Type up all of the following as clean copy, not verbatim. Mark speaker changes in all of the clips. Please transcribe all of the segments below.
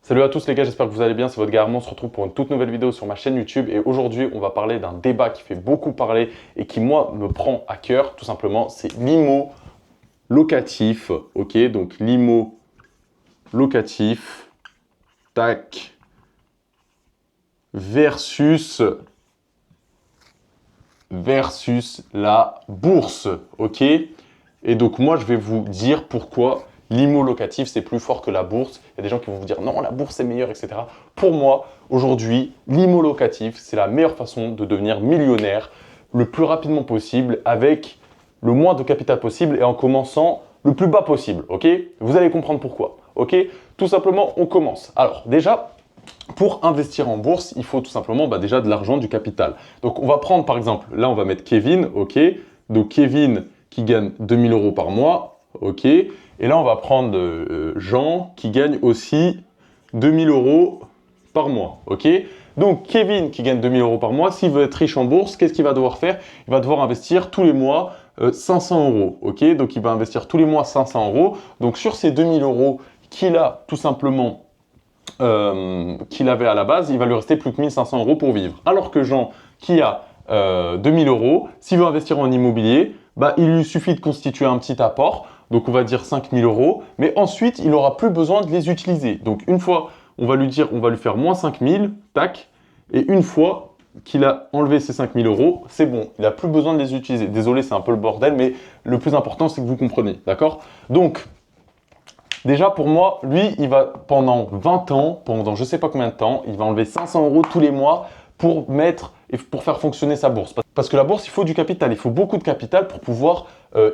Speaker 1: Salut à tous les gars, j'espère que vous allez bien, c'est votre gars Armand, on se retrouve pour une toute nouvelle vidéo sur ma chaîne YouTube et aujourd'hui on va parler d'un débat qui fait beaucoup parler et qui moi me prend à cœur tout simplement, c'est l'IMO locatif, ok, donc l'IMO locatif, tac, versus la bourse, ok. Et donc moi je vais vous dire pourquoi l'IMO locatif c'est plus fort que la bourse. Il y a des gens qui vont vous dire non, la bourse est meilleure, etc. Pour moi, aujourd'hui, l'IMO locatif c'est la meilleure façon de devenir millionnaire le plus rapidement possible avec le moins de capital possible et en commençant le plus bas possible, ok. Vous allez comprendre pourquoi, ok. Tout simplement, on commence. Alors déjà, pour investir en bourse, il faut tout simplement déjà de l'argent, du capital. Donc on va prendre par exemple, là on va mettre Kevin, ok. Donc Kevin qui gagne 2000 € par mois, ok. Et là on va prendre Jean qui gagne aussi 2000 € par mois, ok. Donc Kevin qui gagne 2000 € par mois, s'il veut être riche en bourse, qu'est-ce qu'il va devoir faire? Il va devoir investir tous les mois 500 €, ok. Donc il va investir tous les mois 500 €. Donc sur ces 2000 € qu'il a tout simplement qu'il avait à la base, il va lui rester plus que 1500 € pour vivre. Alors que Jean, qui a 2000 €, s'il veut investir en immobilier, il lui suffit de constituer un petit apport, donc on va dire 5000 €, mais ensuite, il n'aura plus besoin de les utiliser. Donc une fois, on va lui dire, on va lui faire moins 5000, tac, et une fois qu'il a enlevé ces 5000 €, c'est bon, il n'a plus besoin de les utiliser. Désolé, c'est un peu le bordel, mais le plus important, c'est que vous compreniez, d'accord? Donc, déjà, pour moi, lui, il va pendant 20 ans, pendant je ne sais pas combien de temps, il va enlever 500 € tous les mois pour mettre et pour faire fonctionner sa bourse. Parce que la bourse, il faut du capital, il faut beaucoup de capital pour pouvoir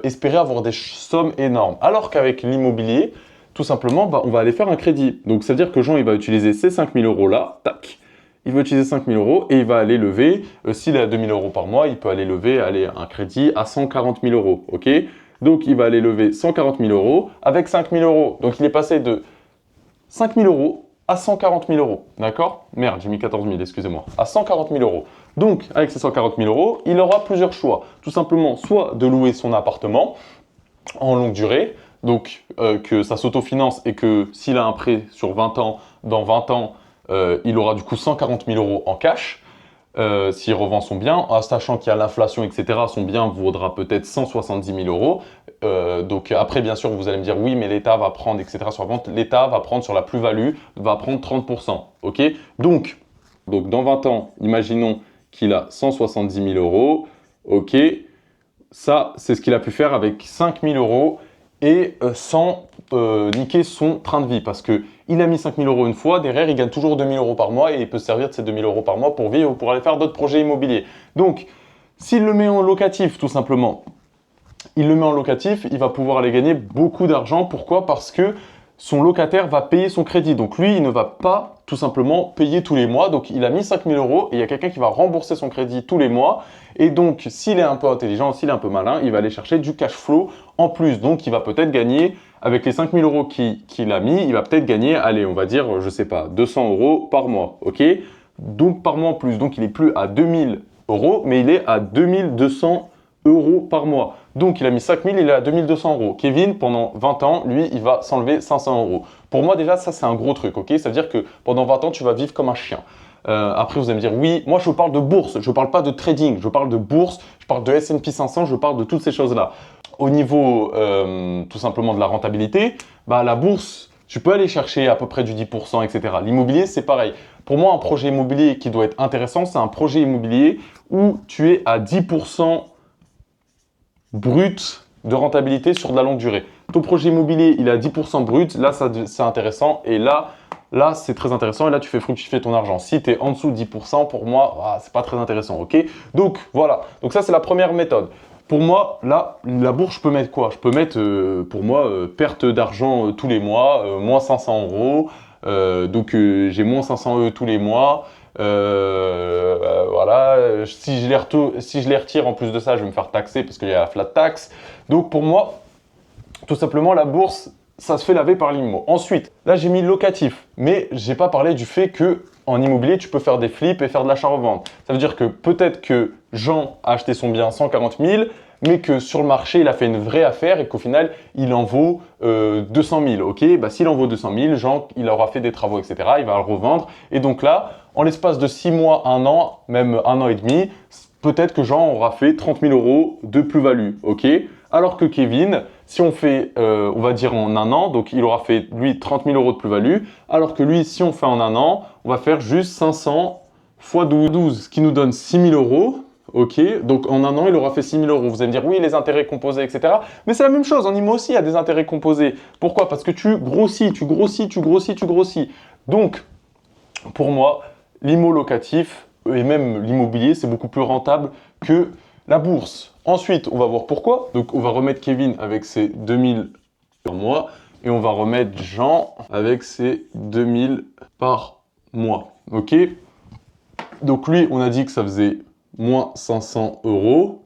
Speaker 1: espérer avoir des sommes énormes. Alors qu'avec l'immobilier, tout simplement, on va aller faire un crédit. Donc, ça veut dire que Jean, il va utiliser ces 5000 € là, tac. Il va utiliser 5000 € et il va aller lever, s'il a 2000 € par mois, il peut aller lever un crédit à 140 000 €, ok. Donc, il va aller lever 140 000 € avec 5 000 €. Donc, il est passé de 5 000 € à 140 000 €. D'accord? Merde, j'ai mis 14 000, excusez-moi. À 140 000 €. Donc, avec ces 140 000 €, il aura plusieurs choix. Tout simplement, soit de louer son appartement en longue durée, donc que ça s'autofinance et que s'il a un prêt sur 20 ans, dans 20 ans, il aura du coup 140 000 € en cash. S'il revend son bien, en sachant qu'il y a l'inflation, etc., son bien vaudra peut-être 170 000 €. Donc après, bien sûr, vous allez me dire, oui, mais l'État va prendre, etc., sur la vente, l'État va prendre sur la plus-value, va prendre 30%, ok. Donc, dans 20 ans, imaginons qu'il a 170 000 €, ok. Ça, c'est ce qu'il a pu faire avec 5 000 € et sans niquer son train de vie. Parce qu'il a mis 5 000 € une fois, derrière, il gagne toujours 2 000 € par mois et il peut se servir de ces 2 000 € par mois pour vivre ou pour aller faire d'autres projets immobiliers. Donc, s'il le met en locatif, tout simplement, il le met en locatif, il va pouvoir aller gagner beaucoup d'argent. Pourquoi? Parce que son locataire va payer son crédit. Donc lui, il ne va pas tout simplement payer tous les mois. Donc il a mis 5 000 € et il y a quelqu'un qui va rembourser son crédit tous les mois. Et donc, s'il est un peu intelligent, s'il est un peu malin, il va aller chercher du cash flow en plus. Donc, il va peut-être gagner, avec les 5 000 € qu'il a mis, il va peut-être gagner, allez, on va dire, je sais pas, 200 € par mois, ok? Donc, par mois en plus. Donc, il n'est plus à 2 000 €, mais il est à 2 200 € par mois. Donc, il a mis 5 000, il est à 2 200 €. Kevin, pendant 20 ans, lui, il va s'enlever 500 €. Pour moi, déjà, ça, c'est un gros truc, ok? Ça veut dire que pendant 20 ans, tu vas vivre comme un chien. Après, vous allez me dire, oui, moi, je parle de bourse, je ne parle pas de trading, je parle de bourse, je parle de S&P 500, je parle de toutes ces choses-là. Au niveau, tout simplement, de la rentabilité, la bourse, tu peux aller chercher à peu près du 10%, etc. L'immobilier, c'est pareil. Pour moi, un projet immobilier qui doit être intéressant, c'est un projet immobilier où tu es à 10% brut de rentabilité sur de la longue durée. Ton projet immobilier, il est à 10% brut, là, c'est intéressant, et là, c'est très intéressant et là, tu fais fructifier ton argent. Si tu es en dessous de 10%, pour moi, c'est pas très intéressant, ok? Donc, voilà. Donc, ça, c'est la première méthode. Pour moi, là, la bourse, je peux mettre quoi? Je peux mettre, pour moi, perte d'argent tous les mois, moins 500 €. Donc, j'ai moins 500 € tous les mois. Voilà. Si je les retire, en plus de ça, je vais me faire taxer parce qu'il y a la flat tax. Donc, pour moi, tout simplement, la bourse, ça se fait laver par l'immo. Ensuite, là, j'ai mis locatif, mais j'ai pas parlé du fait que en immobilier, tu peux faire des flips et faire de l'achat-revente. Ça veut dire que peut-être que Jean a acheté son bien 140 000, mais que sur le marché, il a fait une vraie affaire et qu'au final, il en vaut 200 000. Ok, bah, s'il en vaut 200 000, Jean, il aura fait des travaux, etc. Il va le revendre. Et donc là, en l'espace de 6 mois, 1 an, même 1 an et demi, peut-être que Jean aura fait 30 000 euros de plus-value. Ok, alors que Kevin, si on fait, on va dire en 1 an, donc il aura fait lui 30 000 euros de plus-value, alors que lui, si on fait en 1 an, on va faire juste 500 fois 12, ce qui nous donne 6 000 euros. Ok, donc en 1 an, il aura fait 6 000 euros. Vous allez me dire, oui, les intérêts composés, etc. Mais c'est la même chose, en IMO aussi, il y a des intérêts composés. Pourquoi? Parce que tu grossis, tu grossis, tu grossis, tu grossis. Donc, pour moi, l'IMO locatif et même l'immobilier, c'est beaucoup plus rentable que la bourse. Ensuite, on va voir pourquoi. Donc, on va remettre Kevin avec ses 2000 par mois et on va remettre Jean avec ses 2000 par mois. Ok? Donc, lui, on a dit que ça faisait moins 500 euros.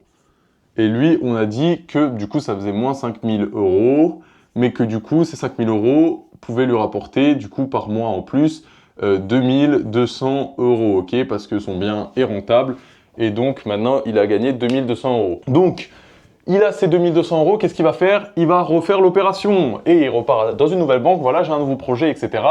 Speaker 1: Et lui, on a dit que du coup, ça faisait moins 5000 euros. Mais que du coup, ces 5000 euros pouvaient lui rapporter, du coup, par mois en plus, 2200 euros, ok, parce que son bien est rentable. Et donc, maintenant, il a gagné 2200 euros. Donc, il a ses 2200 euros, qu'est-ce qu'il va faire? Il va refaire l'opération et il repart dans une nouvelle banque, voilà, j'ai un nouveau projet, etc.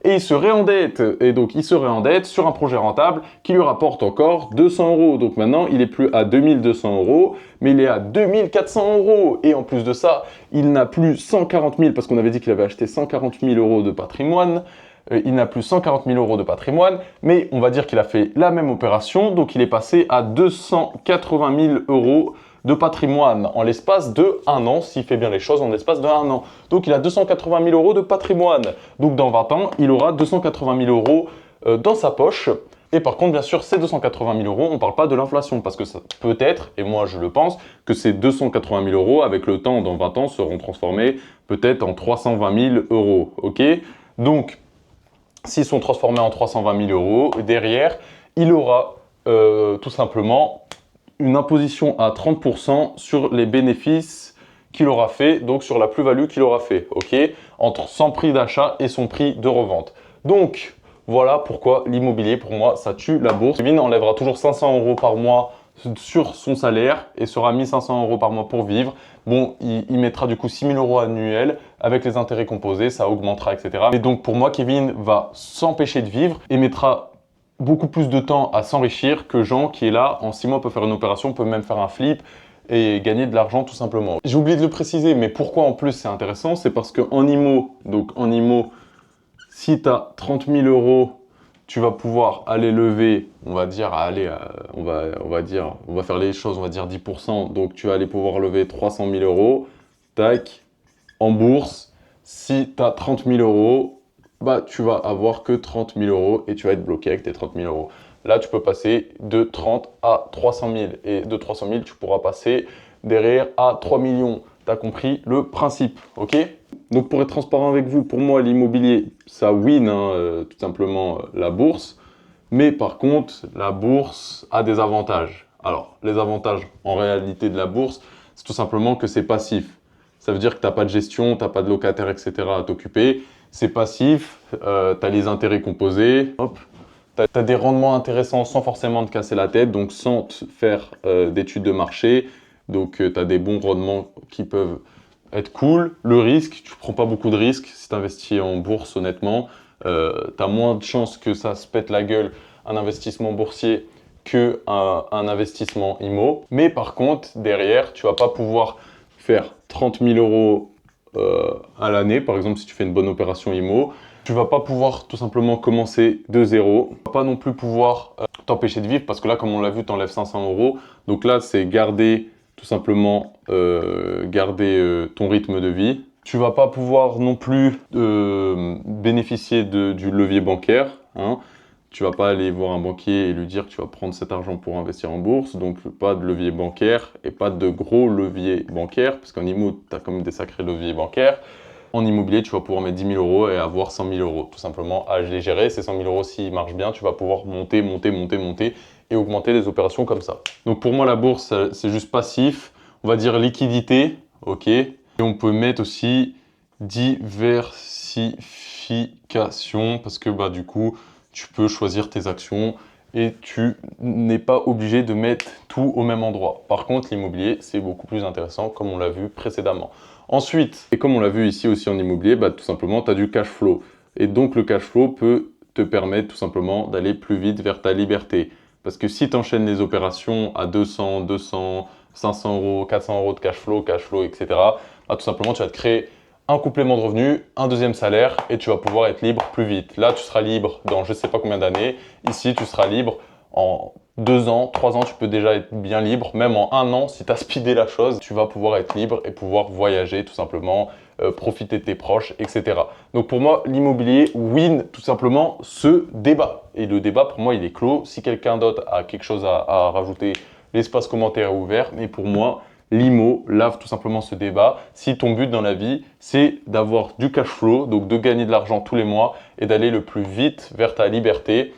Speaker 1: Et il se réendette. Et donc, il se réendette sur un projet rentable qui lui rapporte encore 200 euros. Donc maintenant, il n'est plus à 2200 euros, mais il est à 2400 euros. Et en plus de ça, il n'a plus 140 000, parce qu'on avait dit qu'il avait acheté 140 000 euros de patrimoine. Il n'a plus 140 000 euros de patrimoine, mais on va dire qu'il a fait la même opération, donc il est passé à 280 000 euros de patrimoine en l'espace de 1 an, s'il fait bien les choses en l'espace de 1 an. Donc il a 280 000 euros de patrimoine. Donc dans 20 ans, il aura 280 000 euros dans sa poche. Et par contre, bien sûr, ces 280 000 euros, on ne parle pas de l'inflation, parce que ça peut être, et moi je le pense, que ces 280 000 euros, avec le temps, dans 20 ans, seront transformés peut-être en 320 000 euros. Ok? Donc, s'ils sont transformés en 320 000 euros, derrière, il aura tout simplement une imposition à 30% sur les bénéfices qu'il aura fait, donc sur la plus-value qu'il aura fait, ok, entre son prix d'achat et son prix de revente. Donc, voilà pourquoi l'immobilier, pour moi, ça tue la bourse. Kevin enlèvera toujours 500 euros par mois sur son salaire et sera 1500 euros par mois pour vivre. Bon, il mettra du coup 6000 euros annuels avec les intérêts composés, ça augmentera, etc. Et donc, pour moi, Kevin va s'empêcher de vivre et mettra beaucoup plus de temps à s'enrichir que Jean qui est là, en 6 mois peut faire une opération, peut même faire un flip et gagner de l'argent tout simplement. J'ai oublié de le préciser, mais pourquoi en plus c'est intéressant? C'est parce qu'en IMO, donc en IMO, si tu as 30 000 euros, tu vas pouvoir aller lever, on va dire, on va faire les choses, on va dire 10%, donc tu vas aller pouvoir lever 300 000 euros, tac, en bourse. Si tu as 30 000 euros, bah, tu vas avoir que 30 000 euros et tu vas être bloqué avec tes 30 000 euros. Là, tu peux passer de 30 à 300 000 et de 300 000, tu pourras passer derrière à 3 millions. Tu as compris le principe, ok? Donc, pour être transparent avec vous, pour moi, l'immobilier, ça win tout simplement la bourse. Mais par contre, la bourse a des avantages. Alors, les avantages en réalité de la bourse, c'est tout simplement que c'est passif. Ça veut dire que tu n'as pas de gestion, tu n'as pas de locataire, etc. à t'occuper. C'est passif, tu as les intérêts composés, tu as des rendements intéressants sans forcément te casser la tête, donc sans te faire d'études de marché. Donc tu as des bons rendements qui peuvent être cool. Le risque, tu ne prends pas beaucoup de risques si tu investis en bourse honnêtement. Tu as moins de chances que ça se pète la gueule un investissement boursier qu'un investissement IMO. Mais par contre, derrière, tu ne vas pas pouvoir faire 30 000 euros à l'année, par exemple si tu fais une bonne opération IMO, tu vas pas pouvoir tout simplement commencer de zéro. Tu vas pas non plus pouvoir t'empêcher de vivre parce que là, comme on l'a vu, tu enlèves 500 euros. Donc là, c'est garder tout simplement ton rythme de vie. Tu vas pas pouvoir non plus bénéficier du levier bancaire. Hein. Tu vas pas aller voir un banquier et lui dire que tu vas prendre cet argent pour investir en bourse, donc pas de levier bancaire et pas de gros levier bancaire, parce qu'en IMO, tu as quand même des sacrés leviers bancaires. En immobilier, tu vas pouvoir mettre 10 000 euros et avoir 100 000 euros, tout simplement à les gérer. Ces 100 000 euros, s'ils marchent bien, tu vas pouvoir monter et augmenter les opérations comme ça. Donc pour moi, la bourse, c'est juste passif, on va dire liquidité, ok. Et on peut mettre aussi diversification, parce que bah, du coup, tu peux choisir tes actions et tu n'es pas obligé de mettre tout au même endroit. Par contre, l'immobilier, c'est beaucoup plus intéressant comme on l'a vu précédemment. Ensuite, et comme on l'a vu ici aussi en immobilier, bah, tout simplement, tu as du cash flow. Et donc, le cash flow peut te permettre tout simplement d'aller plus vite vers ta liberté. Parce que si tu enchaînes les opérations à 200, 200, 500 euros, 400 euros de cash flow, etc., bah, tout simplement, tu vas te créer un complément de revenu, un deuxième salaire et tu vas pouvoir être libre plus vite. Là, tu seras libre dans je ne sais pas combien d'années. Ici, tu seras libre en 2 ans, 3 ans, tu peux déjà être bien libre. Même en 1 an, si tu as speedé la chose, tu vas pouvoir être libre et pouvoir voyager tout simplement, profiter de tes proches, etc. Donc pour moi, l'immobilier win tout simplement ce débat. Et le débat, pour moi, il est clos. Si quelqu'un d'autre a quelque chose à rajouter, l'espace commentaire est ouvert. Mais pour moi, l'IMO lave tout simplement ce débat. Si ton but dans la vie, c'est d'avoir du cash flow, donc de gagner de l'argent tous les mois et d'aller le plus vite vers ta liberté,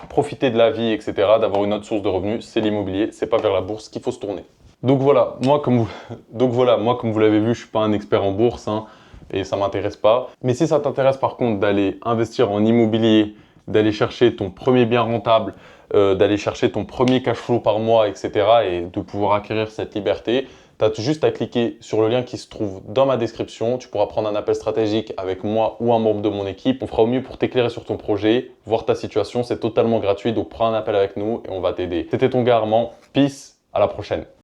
Speaker 1: profiter de la vie, etc., d'avoir une autre source de revenus, c'est l'immobilier, c'est pas vers la bourse qu'il faut se tourner. Donc voilà, moi comme vous l'avez vu, je suis pas un expert en bourse hein, et ça m'intéresse pas. Mais si ça t'intéresse par contre d'aller investir en immobilier, d'aller chercher ton premier bien rentable, d'aller chercher ton premier cash flow par mois, etc. et de pouvoir acquérir cette liberté, tu as juste à cliquer sur le lien qui se trouve dans ma description. Tu pourras prendre un appel stratégique avec moi ou un membre de mon équipe. On fera au mieux pour t'éclairer sur ton projet, voir ta situation. C'est totalement gratuit, donc prends un appel avec nous et on va t'aider. C'était ton gars Armand. Peace, à la prochaine.